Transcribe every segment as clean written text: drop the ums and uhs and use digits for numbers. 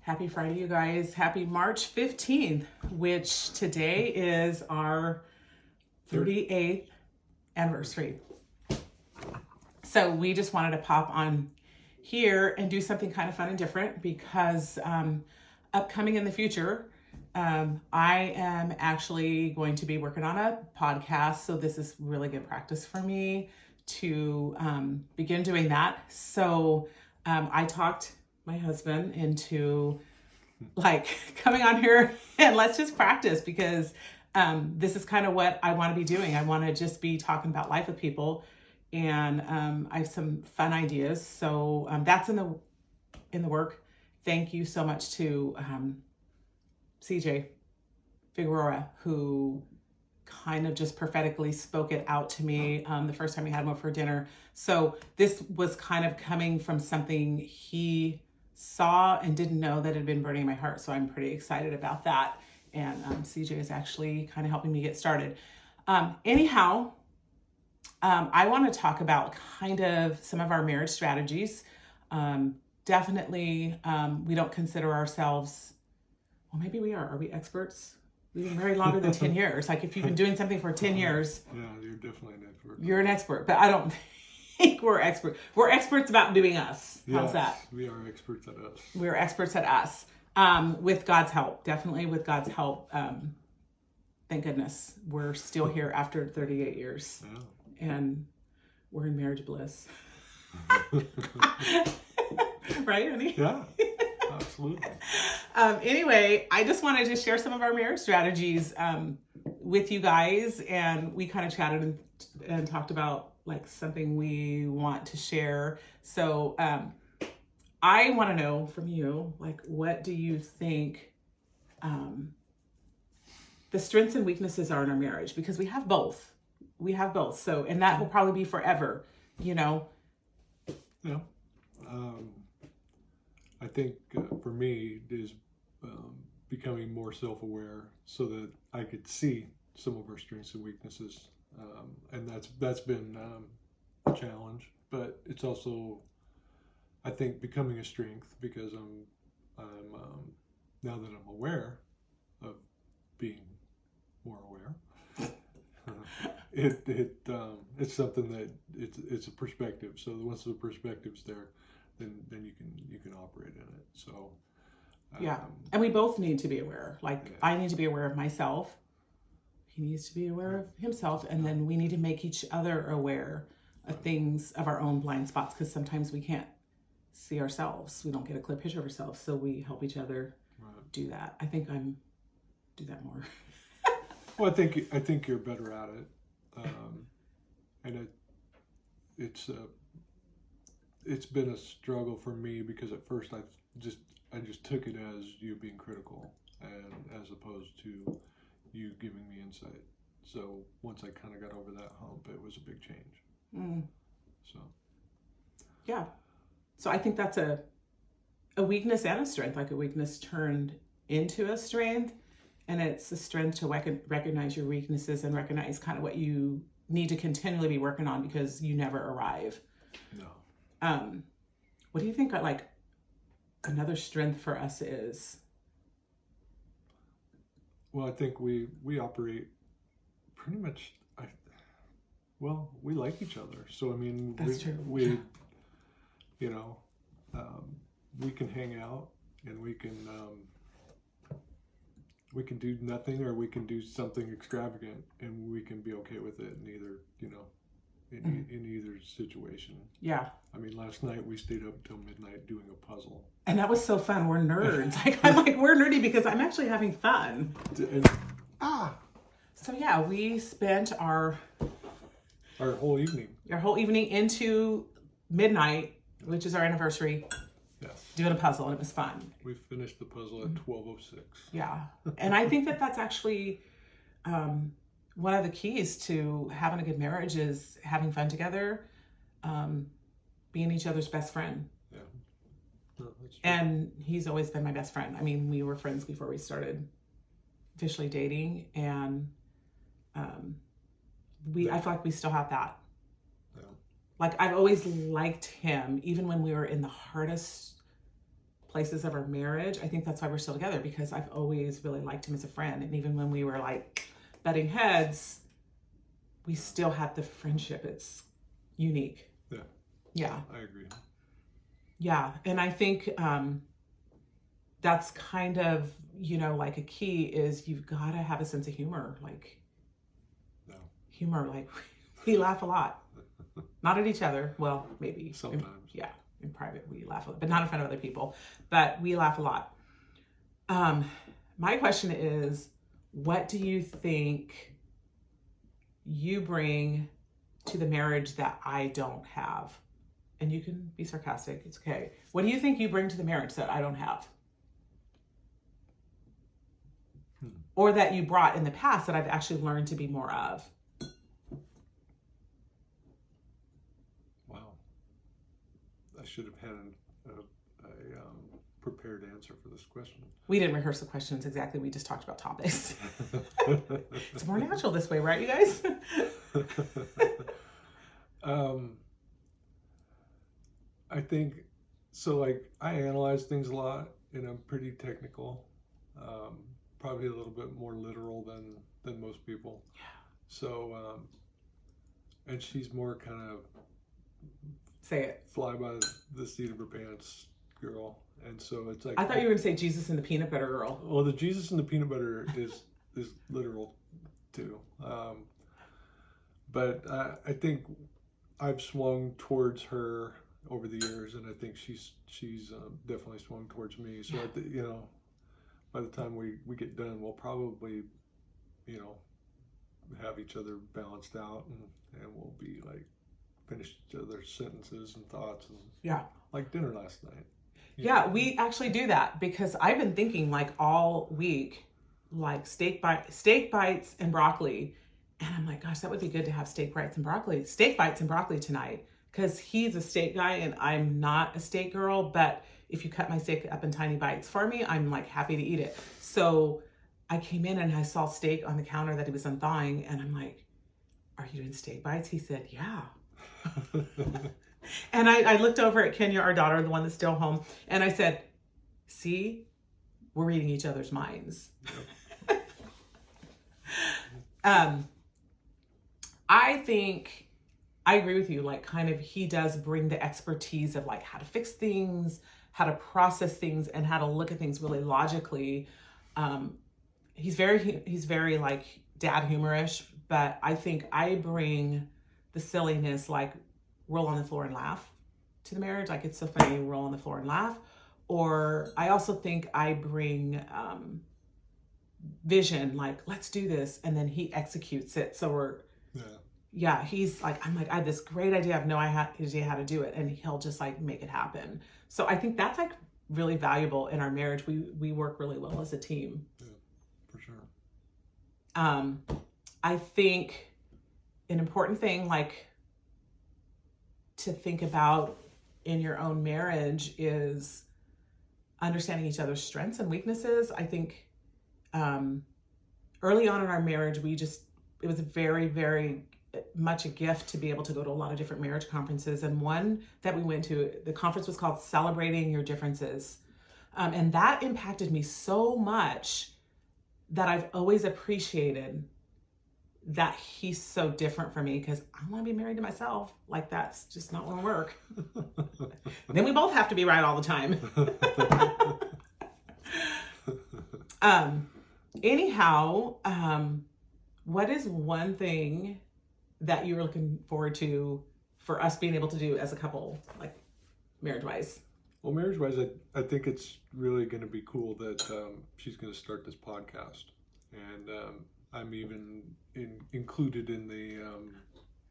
Happy Friday, you guys. Happy March 15th, which today is our 38th anniversary. So we just wanted to pop on here and do something kind of fun and different because upcoming in the future, I am actually going to be working on a podcast. So this is really good practice for me to begin doing that. So I talked my husband into like coming on here and let's just practice because this is kind of what I want to be doing. I want to just be talking about life with people, and I have some fun ideas. So that's in the work. Thank you so much to CJ Figueroa, who kind of just prophetically spoke it out to me the first time we had him over for dinner. So this was kind of coming from something he saw and didn't know that had been burning in my heart. So I'm pretty excited about that. And CJ is actually kind of helping me get started. Anyhow, I want to talk about kind of some of our marriage strategies. Definitely, we don't consider ourselves, well, maybe we are. Are we experts? We've been married longer than 10 years. Like if you've been doing something for 10 years. Yeah, you're definitely an expert. You're an expert, but I don't think we're experts. We're experts about doing us. How's that? We are experts at us. We're experts at us. With God's help, definitely with God's help. Thank goodness we're still here after 38 years. Yeah. And we're in marriage bliss. Right, honey? Yeah, absolutely. Anyway, I just wanted to share some of our marriage strategies with you guys. And we kind of chatted and talked about like something we want to share. So I want to know from you, like, what do you think the strengths and weaknesses are in our marriage? Because we have both. We have both. So, and that will probably be forever, you know? Yeah. I think for me is becoming more self-aware so that I could see some of our strengths and weaknesses. And that's been a challenge, but it's also, I think, becoming a strength because I'm now that I'm aware of being more aware. It's something that it's a perspective. So once the perspective's there, then you can operate in it. So yeah, and we both need to be aware. Like yeah. I need to be aware of myself. He needs to be aware of himself, and then we need to make each other aware of things, of our own blind spots, because sometimes we can't see ourselves. We don't get a clear picture of ourselves, so we help each other do that. I think do that more. Well, I think you're better at it, and it's been a struggle for me because at first I just took it as you being critical, and as opposed to you giving me insight. So once I kind of got over that hump, it was a big change. So yeah, so I think that's a weakness and a strength, like a weakness turned into a strength. And it's a strength to recognize your weaknesses and recognize kind of what you need to continually be working on because you never arrive. No. What do you think like another strength for us is? Well, I think we operate pretty much. We like each other, so I mean, That's true. We we can hang out and we can do nothing or we can do something extravagant, and we can be okay with it in either in either situation. Yeah. I mean, last night we stayed up until midnight doing a puzzle. And that was so fun. We're nerds. I'm like, we're nerdy because I'm actually having fun. So yeah, we spent our whole evening into midnight, which is our anniversary, doing a puzzle, and it was fun. We finished the puzzle at 12:06. Yeah. And I think that that's actually one of the keys to having a good marriage is having fun together, being each other's best friend. Yeah. No, that's true. And he's always been my best friend. I mean, we were friends before we started officially dating, and I feel like we still have that. Yeah. Like I've always liked him, even when we were in the hardest places of our marriage, I think that's why we're still together, because I've always really liked him as a friend. And even when we were like butting heads, we still had the friendship. It's unique. Yeah. Yeah. I agree. Yeah. And I think that's kind of, like a key is you've got to have a sense of humor. Like, No. humor, like we laugh a lot. Not at each other. Well, maybe. Sometimes. In private we laugh a lot, but not in front of other people. But we laugh a lot. My question is, what do you think you bring to the marriage that I don't have? And you can be sarcastic. It's okay. What do you think you bring to the marriage that I don't have? Or that you brought in the past that I've actually learned to be more of? Wow. I should have had a prepared answer for this question. We didn't rehearse the questions exactly. We just talked about topics. It's more natural this way, right, you guys? I think so. Like, I analyze things a lot, and I'm pretty technical. Probably a little bit more literal than most people. Yeah. So, and she's more kind of Say it. fly by the seat of her pants girl, and so it's like, I thought you were going to say Jesus and the Peanut Butter Girl. well, the Jesus and the peanut butter is literal too. But I think I've swung towards her over the years, and I think she's definitely swung towards me. So by the time we get done, we'll probably have each other balanced out, and we'll be like finish each other's sentences and thoughts, and like dinner last night. Yeah, we actually do that because I've been thinking like all week, like steak bites and broccoli. And I'm like, gosh, that would be good to have steak bites and broccoli tonight, because he's a steak guy and I'm not a steak girl. But if you cut my steak up in tiny bites for me, I'm like happy to eat it. So I came in and I saw steak on the counter that he was unthawing, and I'm like, are you doing steak bites? He said, yeah. And I looked over at Kenya, our daughter, the one that's still home, and I said, see, we're reading each other's minds. I think I agree with you. Like, kind of, he does bring the expertise of like how to fix things, how to process things, and how to look at things really logically. He's very like dad humorish, but I think I bring the silliness, like roll on the floor and laugh, to the marriage. Like, it's so funny, roll on the floor and laugh. Or I also think I bring vision, like, let's do this, and then he executes it. So he's like, I'm like, I have this great idea, I have no idea how to do it, and he'll just like make it happen. So I think that's like really valuable in our marriage. We work really well as a team. Yeah, for sure. I think an important thing, like, to think about in your own marriage is understanding each other's strengths and weaknesses. I think early on in our marriage, it was very, very much a gift to be able to go to a lot of different marriage conferences. And one that we went to, the conference was called Celebrating Your Differences. And that impacted me so much that I've always appreciated that he's so different from me, because I want to be married to myself. Like, that's just not going to work. Then we both have to be right all the time. Anyhow, what is one thing that you're looking forward to for us being able to do as a couple, like marriage-wise? Well, marriage-wise, I think it's really going to be cool that she's going to start this podcast, and I'm even included in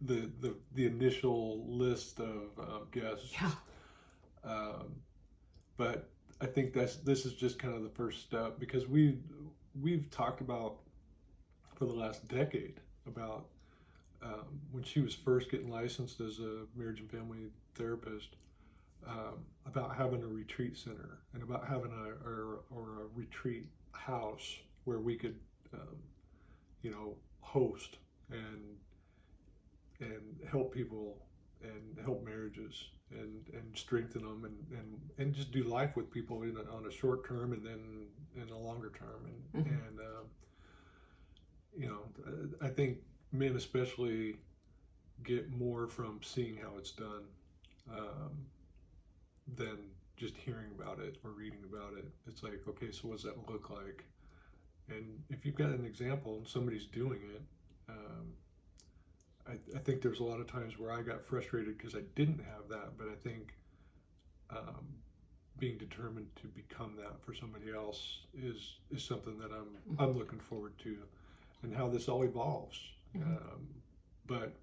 the initial list of guests. Yeah. But I think this is just kind of the first step, because we've talked about for the last decade about when she was first getting licensed as a marriage and family therapist, about having a retreat center and about having a retreat house where we could host and help people and help marriages and strengthen them and just do life with people on a short term and then in a longer term. And I think men especially get more from seeing how it's done than just hearing about it or reading about it. It's like, okay, so what does that look like? And if you've got an example and somebody's doing it, I think there's a lot of times where I got frustrated because I didn't have that, but I think being determined to become that for somebody else is something that I'm looking forward to, and how this all evolves. But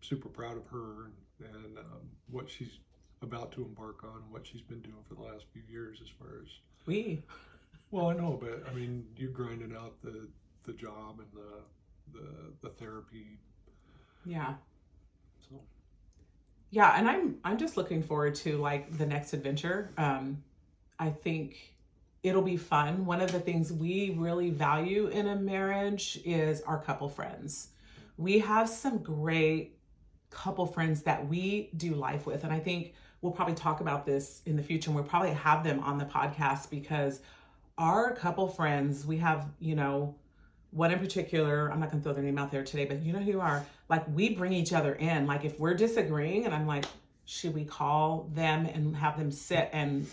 super proud of her and what she's about to embark on, what she's been doing for the last few years as far as well, I know, but I mean, you're grinding out the job and the therapy. Yeah. So. Yeah, and I'm just looking forward to like the next adventure. I think it'll be fun. One of the things we really value in a marriage is our couple friends. We have some great couple friends that we do life with, and I think we'll probably talk about this in the future, and we'll probably have them on the podcast because our couple friends, we have, one in particular, I'm not gonna throw their name out there today, but you know who you are, like we bring each other in. Like if we're disagreeing and I'm like, should we call them and have them sit and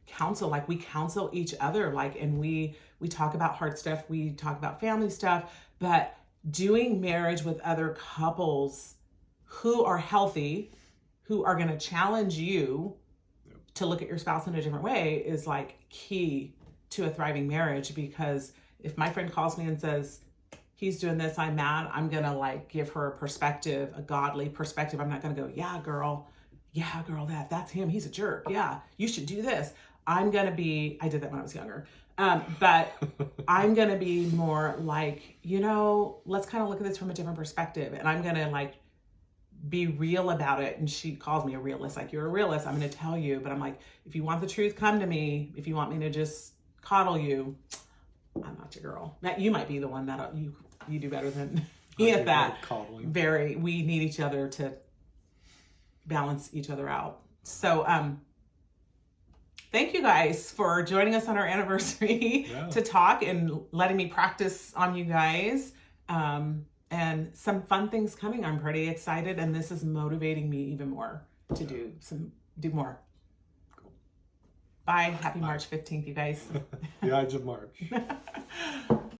counsel? Like we counsel each other, like, and we talk about hard stuff, we talk about family stuff, but doing marriage with other couples who are healthy, who are gonna challenge you to look at your spouse in a different way is like key to a thriving marriage. Because if my friend calls me and says, he's doing this, I'm mad, I'm gonna like give her a perspective, a godly perspective. I'm not gonna go, yeah, girl, that's him, he's a jerk. Yeah, you should do this. I'm gonna be, I did that when I was younger. But I'm gonna be more like, let's kind of look at this from a different perspective. And I'm gonna like be real about it. And she calls me a realist, like, you're a realist, I'm gonna tell you. But I'm like, if you want the truth, come to me. If you want me to just coddle you, I'm not your girl. That you might be the one that you do better than me at that. Coddling. We need each other to balance each other out. So thank you guys for joining us on our anniversary to talk and letting me practice on you guys. And some fun things coming. I'm pretty excited, and this is motivating me even more to do more. Cool. Bye. Happy March 15th, you guys. The Ides of March.